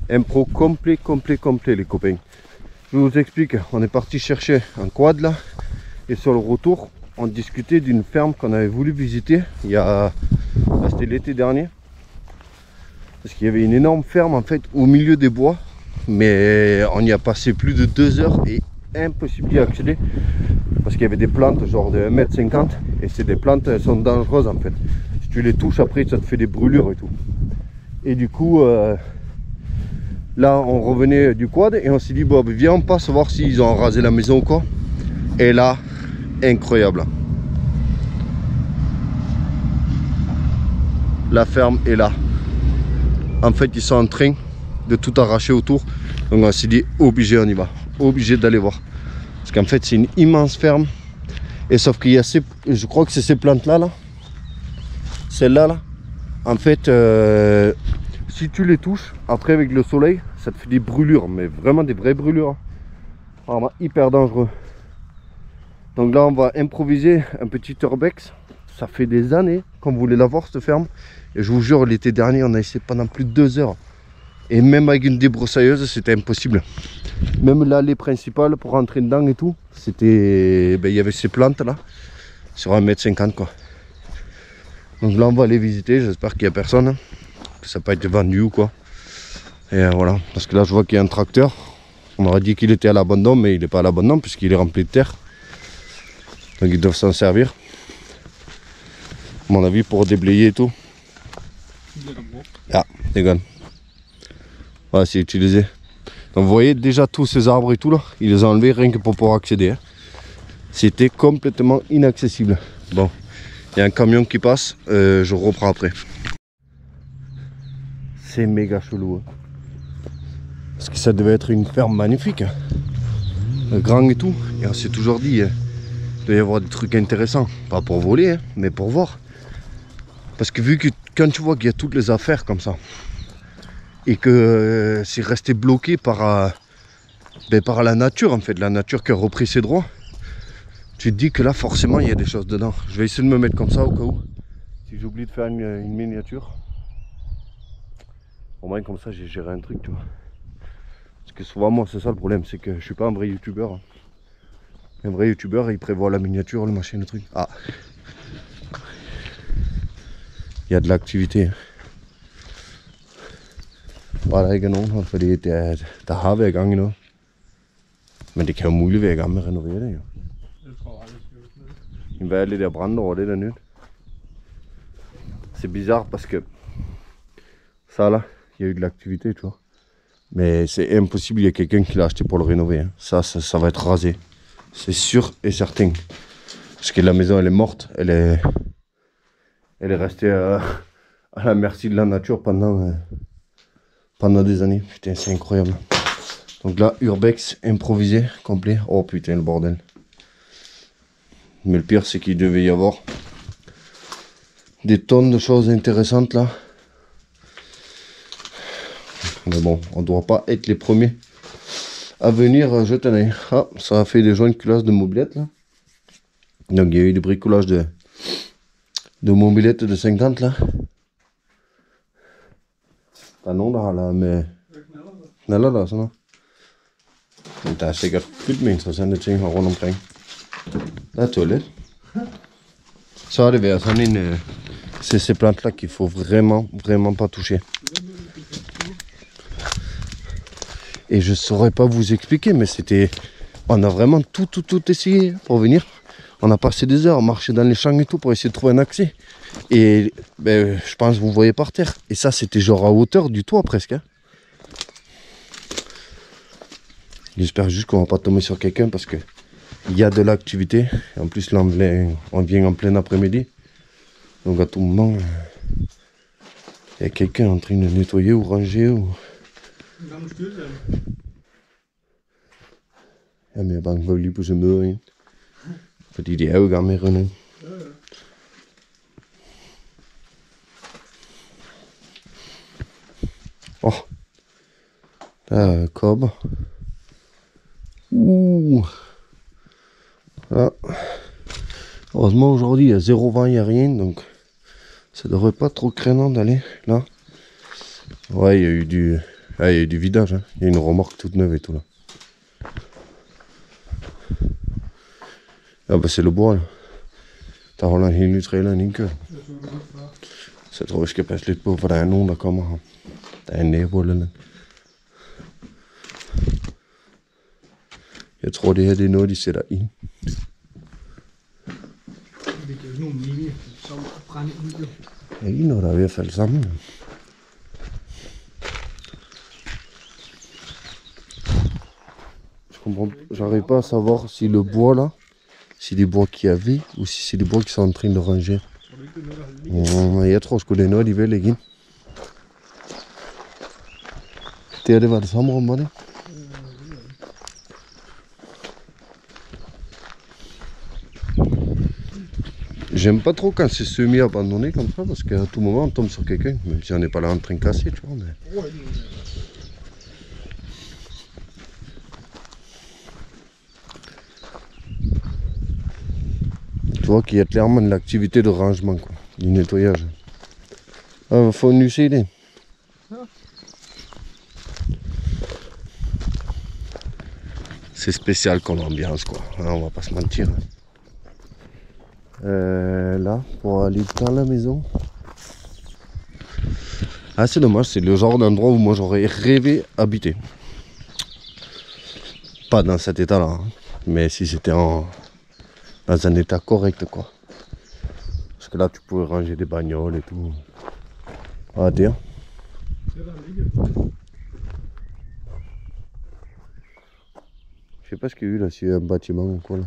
Impro complet les copains. Je vous explique, on est parti chercher un quad là. Et sur le retour, on discutait d'une ferme qu'on avait voulu visiter. C'était l'été dernier. Parce qu'il y avait une énorme ferme en fait au milieu des bois. Mais on y a passé plus de 2 heures et impossible d'y accéder. Parce qu'il y avait des plantes genre de 1,50 m. Et c'est des plantes, elles sont dangereuses en fait. Si tu les touches après, ça te fait des brûlures et tout. Et du coup, là on revenait du quad et on s'est dit, bon, viens on passe voir s'ils ont rasé la maison ou quoi. Et là, incroyable. La ferme est là. En fait, ils sont en train de tout arracher autour. Donc on s'est dit, obligé, on y va. Obligé d'aller voir. Parce qu'en fait, c'est une immense ferme. Et sauf qu'il y a je crois que c'est ces plantes-là, là. Celle-là, là. En fait, si tu les touches, après avec le soleil, ça te fait des brûlures. Mais vraiment des vraies brûlures. Vraiment hyper dangereux. Donc là, on va improviser un petit urbex. Ça fait des années qu'on voulait la voir, cette ferme. Et je vous jure, l'été dernier, on a essayé pendant plus de 2 heures. Et même avec une débroussailleuse, c'était impossible. Même l'allée principale pour rentrer dedans et tout, c'était... il y avait ces plantes là, sur 1,50 m quoi. Donc là, on va aller visiter. J'espère qu'il n'y a personne, que ça n'a pas été vendu ou quoi. Et voilà, parce que là, je vois qu'il y a un tracteur. On aurait dit qu'il était à l'abandon, mais il n'est pas à l'abandon puisqu'il est rempli de terre. Donc ils doivent s'en servir. À mon avis, pour déblayer et tout. Ah, dégonne. Voilà, c'est utilisé. Donc vous voyez déjà tous ces arbres et tout là, ils les ont enlevés rien que pour pouvoir accéder. Hein. C'était complètement inaccessible. Bon, il y a un camion qui passe, je reprends après. C'est méga chelou. Hein. Parce que ça devait être une ferme magnifique. Hein. Grand et tout. Et on s'est toujours dit, il doit y avoir des trucs intéressants. Pas pour voler, hein, mais pour voir. Parce que vu que quand tu vois qu'il y a toutes les affaires comme ça, et que c'est resté bloqué par la nature en fait, la nature qui a repris ses droits, tu te dis que là forcément il y a des choses dedans. Je vais essayer de me mettre comme ça au cas où, si j'oublie de faire une miniature. Au moins comme ça j'ai géré un truc, tu vois. Parce que souvent moi c'est ça le problème, c'est que je suis pas un vrai youtubeur. Hein. Un vrai youtubeur il prévoit la miniature, le machin, le truc. Ah, il y a de l'activité. Bare der ikke er nogen her, fordi der har været gang i noget. Men det kan jo muligt være i gang med at renovere det jo. Men hvad er det der brændt over det der nyt? C'est bizarre parce que ça là, il y a eu de l'activité, tu vois. Mais c'est impossible, il y a quelqu'un qui l'a acheté pour le rénover. Hein. Ça va être rasé. C'est sûr et certain. Parce que la maison elle est morte, elle est restée à la merci de la nature pendant des années. Putain, c'est incroyable. Donc là, urbex improvisé, complet. Oh putain, le bordel. Mais le pire, c'est qu'il devait y avoir des tonnes de choses intéressantes là. Mais bon, on ne doit pas être les premiers à venir jeter un œil. Ah, ça a fait des joints de culasse de mobilettes là. Donc il y a eu des bricolages de mobilettes de 50 là. Der er nogen, der har lavet med knaller der og sådan noget. Men der er sikkert fyldt med interessante ting her rundt omkring. Der er toilet. Så har det været sådan en... C'est ces plantes là qu'il faut vraiment pas toucher. Et je saurais pas vous expliquer, mais c'était... On a vraiment tout essayé pour venir. On a passé des heures à marcher dans les champs et tout pour essayer de trouver un accès. Et ben, je pense que vous voyez par terre. Et ça, c'était genre à hauteur du toit presque. Hein. J'espère juste qu'on va pas tomber sur quelqu'un parce que il y a de l'activité. En plus, là, on vient en plein après-midi. Donc à tout moment, il y a quelqu'un en train de nettoyer ou ranger. Ou... Jamen, jeg er bange for, at vi lige pludselig møder en. Fordi de er jo i gang med at rende. Der er kopper. Ah. Heureusement aujourd'hui il y a 0 vent, il n'y a rien, donc ça devrait pas trop craindre d'aller là. Ouais, il y a eu Ah, il y a du vidage, hein. Il y a une remorque toute neuve et tout là. Ah bah c'est le bois là. Der holder en helt ny trailer en indkørt. Så jeg tror, vi skal passe lidt på, for der er nogen, der kommer her. Der er en nabo eller noget. Jeg tror, det her det er noget, de sætter ind. Det giver jo ikke nogen mening, så brænde ud jo. Ja, ikke noget, der er ved at falde sammen. J'arrive pas à savoir si le bois là, si det bois qu'il y avait, ou si c'est des bois qui sont en train de ranger. Jeg tror sgu det er noget, de vil lægge ind. Det her, det var det samme rum, var det? J'aime pas trop quand c'est semi-abandonné comme ça, parce qu'à tout moment on tombe sur quelqu'un, même si on n'est pas là en train de casser, tu vois. Mais... Tu vois qu'il y a clairement de l'activité de rangement, quoi, du nettoyage. Faut nu se det. C'est spécial comme ambiance, quoi. On va pas se mentir. Là, pour aller dans la maison. Ah, c'est dommage, c'est le genre d'endroit où moi j'aurais rêvé habiter. Pas dans cet état-là, hein, mais si c'était dans un état correct, quoi. Parce que là, tu pouvais ranger des bagnoles et tout. Ah, tiens. Je sais pas ce qu'il y a eu là, s'il y a un bâtiment ou quoi là.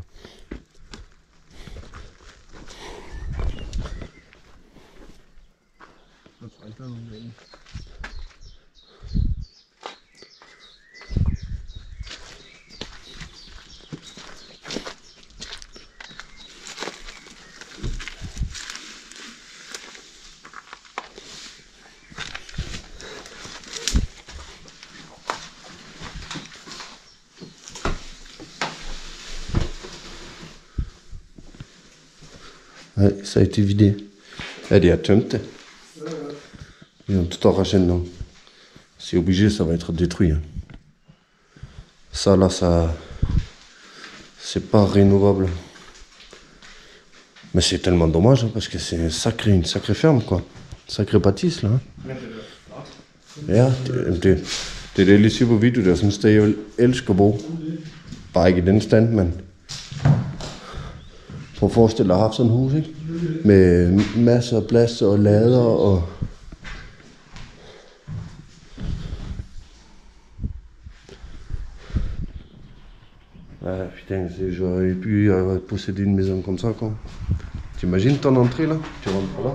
Ouais, ça a été vidé. Elle est à tømt. Ils ont tout arraché dedans. C'est obligé, ça va être détruit. Hein. Ça là, ça... C'est pas rénovable. Mais c'est tellement dommage, hein, parce que c'est une sacrée ferme, quoi. Sacré bâtisse, là. Hein. Ja, det er det, jeg siger på video, der er sådan et sted, jeg vil elske at bo. Bare ikke i den stand, men... Prøv at forestille dig at have haft sådan et hus, ikke? Med masser af plads og lader og... Ah putain, j'aurais pu posséder une maison comme ça, quoi. T'imagines ton entrée là? Tu rentres par là?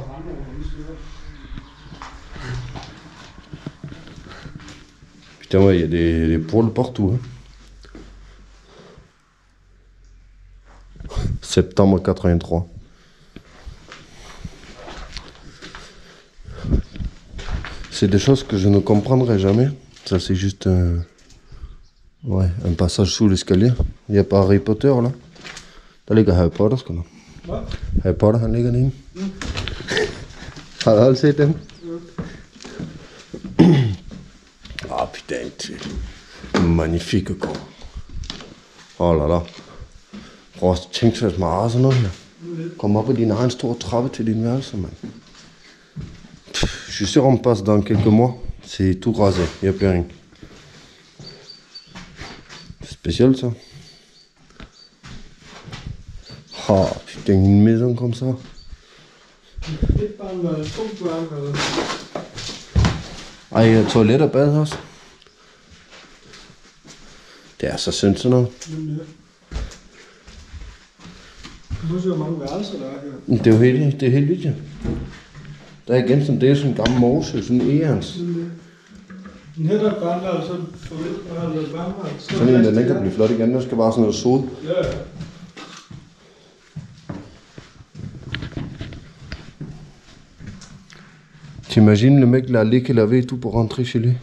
Putain, ouais, il y a des poils partout, hein. Septembre 83. C'est des choses que je ne comprendrai jamais. Ça c'est juste ouais, un passage sous l'escalier. Il n'y a pas Harry Potter là. Der ligger Harry Potter sgu da. Hvad? Harry Potter han ligger derinde. Har du aldrig set dem? Ah putain, c'est magnifique quoi. Oh là là. Prøv at tænke sig meget sådan noget her. Kom op ad din egen store trappe til din værelse, mand. Je suis sûr on passe dans quelques mois. C'est tout rasé, il n'y a plus rien. C'est spécial ça. Ah putain, une maison comme ça. Det er bare med 2 børn eller... Ej, toilet og bad også. Det er så synd sådan noget. Du ser mange værelser der er her. Det er jo helt vildt, ja. Der er igen sådan, det er sådan en gammel mose, sådan en egans. Den her der er børneværelse, så får vi ikke bare noget børneværelse. Sådan en, den kan blive flot igen, der skal bare sådan noget sod. Ja. T'imagines le mec, l'allée qu'il avait et tout pour rentrer chez lui.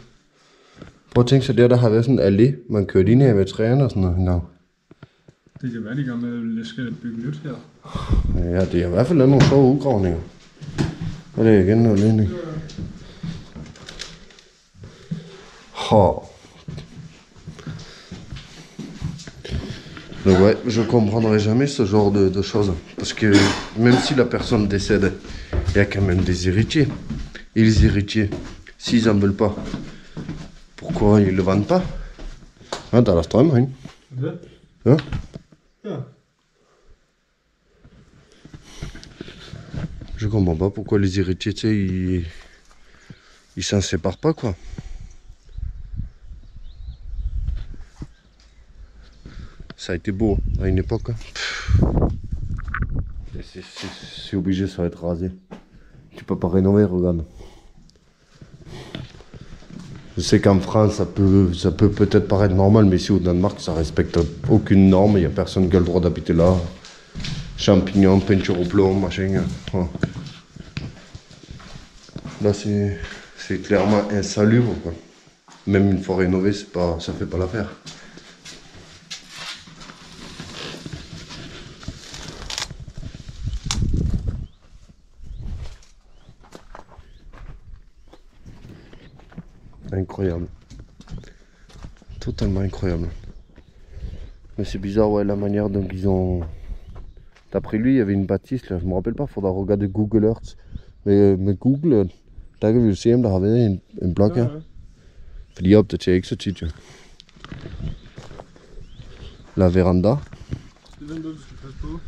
Prøv at tænke sig der har været sådan en allé, man kørte ind her med træerne og sådan noget. No. Det kan være, de gør med at skal bygge nyt her. Ja, det er i hvert fald nogle sjove udgravninger. Og det er igen noget ledning. Oh. Donc ouais, je comprendrai jamais ce genre de choses. Parce que même si la personne décède, il y a quand même des héritiers. Et les héritiers, s'ils en veulent pas, pourquoi ils le vendent pas? Ah, t'as la strøm, hein? Ja. Hein? Ja. Je comprends pas pourquoi les héritiers, tu sais, ils s'en séparent pas, quoi. Ça a été beau à une époque. Hein. C'est obligé, ça va être rasé. Tu peux pas rénover, regarde. Je sais qu'en France, ça peut peut-être paraître normal, mais ici au Danemark, ça respecte aucune norme. Il n'y a personne qui a le droit d'habiter là. Champignons, peinture au plomb, machin. Ouais. Là, c'est clairement insalubre, quoi. Même une fois rénovée, ça fait pas l'affaire. Incroyable. Totalement incroyable. Mais c'est bizarre, ouais, la manière dont ils ont... D'après lui, il y avait une bâtisse, là, je me rappelle pas, il faudra regarder Google Earth. Mais Google, der kan vi jo se, om der har været en blok her. Fordi jeg opdaterer ikke så tit, jo. La veranda. Det er den, du skal passe på.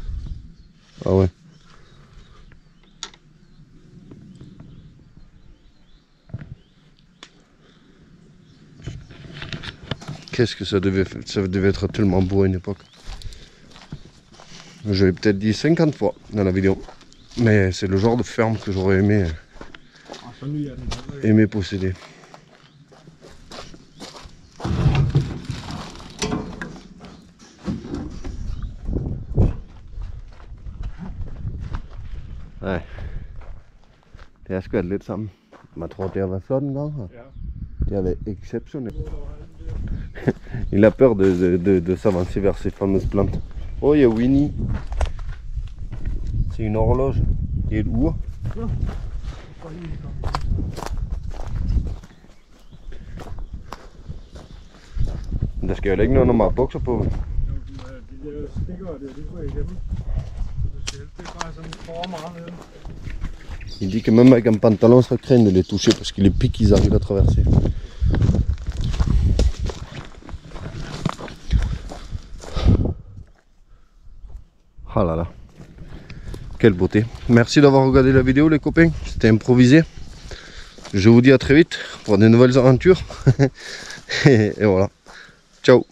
Ah ouais. Qu'est-ce que ça devait être tellement beau à une époque. Je l'ai peut-être dit 50 fois dans la vidéo. Mais c'est le genre de ferme que j'aurais aimé posséder. Nej. Det har sgu været lidt sammen. Man tror, det har været flot en gang her. Ja. Det har været exceptionnel. Il a peur de s'avancer vers ces fameuses plantes. Oh, il y a Winnie. C'est une horloge. Il y a et ur. Der skal jo ikke noget, når man har bukser på. De der stikker der, det går igennem. Det er bare sådan en form meget. Il dit que même avec un pantalon, ça craint de les toucher parce que les pics, ils arrivent à traverser. Ah là là, quelle beauté. Merci d'avoir regardé la vidéo les copains, c'était improvisé. Je vous dis à très vite pour de nouvelles aventures. Et voilà, ciao.